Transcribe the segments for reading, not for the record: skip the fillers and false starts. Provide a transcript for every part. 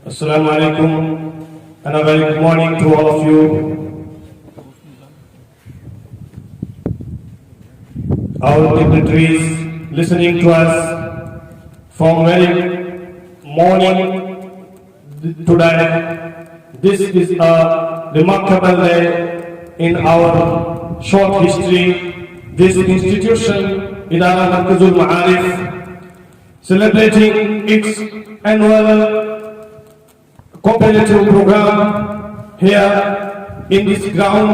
Assalamu alaikum and a very good morning to all of you. Our dignitaries listening to us from very morning today. This is a remarkable day in our short history. This institution, Idara Markazul Ma'Arif, celebrating its annual competitive program here in this ground.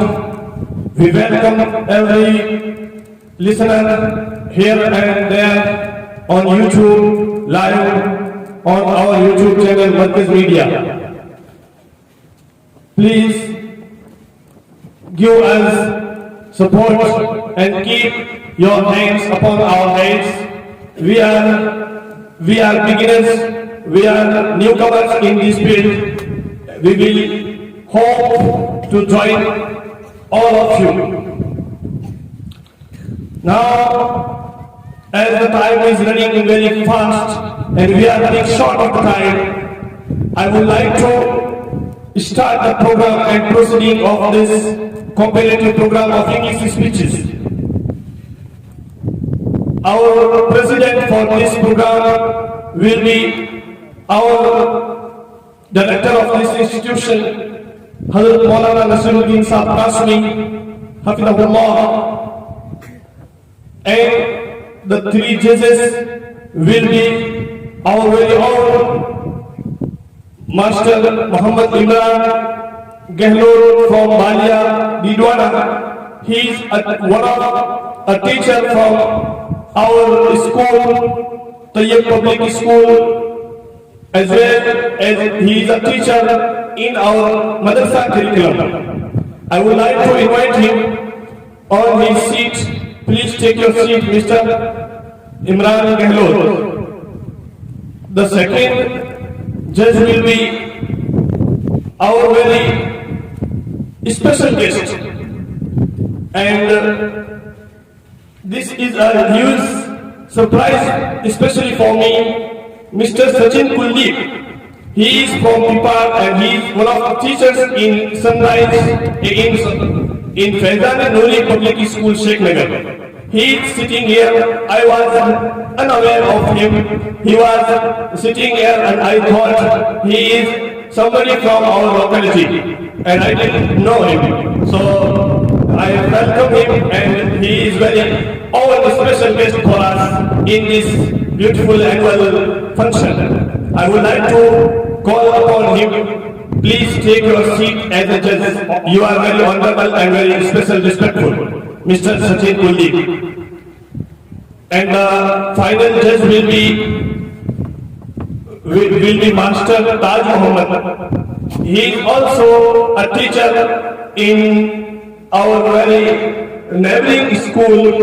We welcome every listener here and there on YouTube, live on our YouTube channel, Markaz Media. Please give us support and keep your hands upon our heads. We are beginners. We are newcomers in this field. We will hope to join all of you. Now, as the time is running very fast and we are running short of time, I would like to start the program and proceeding of this competitive program of English speeches. Our president for this program will be our director of this institution, Hazrat Maulana Nasiruddin Sahb Qasmi, Hafidahullah, and the three judges will be our very own Master Muhammad Imran Gehlor from Balia, Didwana. He is a teacher from our school, Tayyib Public School, as well as he is a teacher in our madrasa curriculum. I would like to invite him on his seat. Please take your seat, Mr. Imran Gehlor. The second judge will be our very special guest, and this is a huge surprise, especially for me. Mr. Sachin Kuldeep. He is from Pipar and he is one of the teachers in Sunrise in Faizan Nuri Public School, Sheikh Nagar. He is sitting here. I was unaware of him. He was sitting here and I thought he is somebody from our locality and I didn't know him. So I welcome him and he is very our special guest for us in this beautiful annual function. I would like to call upon him. Please take your seat as a judge. You are very honorable and very special, respectful, Mr. Sachin Kuldeep. And the final judge will be Master Taj Muhammad. He is also a teacher in our very neighboring school,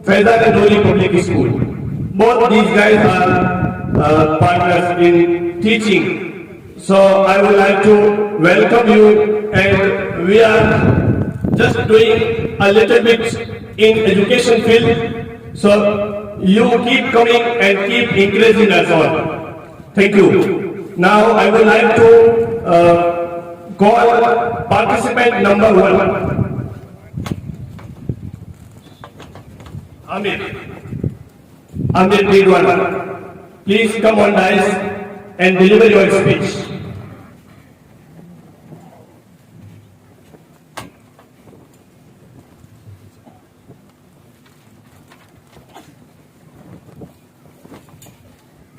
Faizan Nuri Public School. Both these guys are partners in teaching. So I would like to welcome you, and we are just doing a little bit in education field. So you keep coming and keep encouraging us all. Thank you. Now I would like to call participant number 1. Amir Didwana, please come on dais and deliver your speech.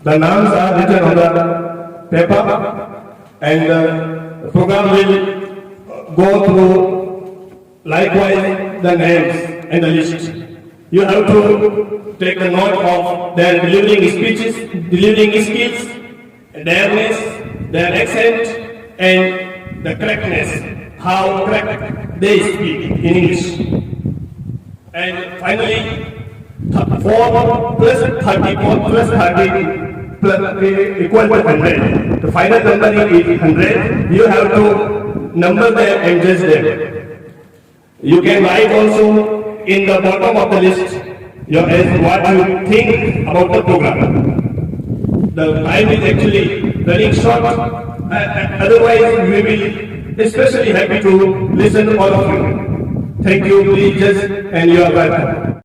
The names are written on the paper and the program will go through likewise the names and the list. You have to take a note of their delivering speeches, delivering skills, their accent, and the correctness, how correct they speak in English. And finally, 4 plus 30 plus equal to 100. The final number is 100. You have to number them and judge them. You can write also in the bottom of the list what you think about the program. The time is actually running short. Otherwise, we will especially happy to listen to all of you. Thank you, please, and you are welcome.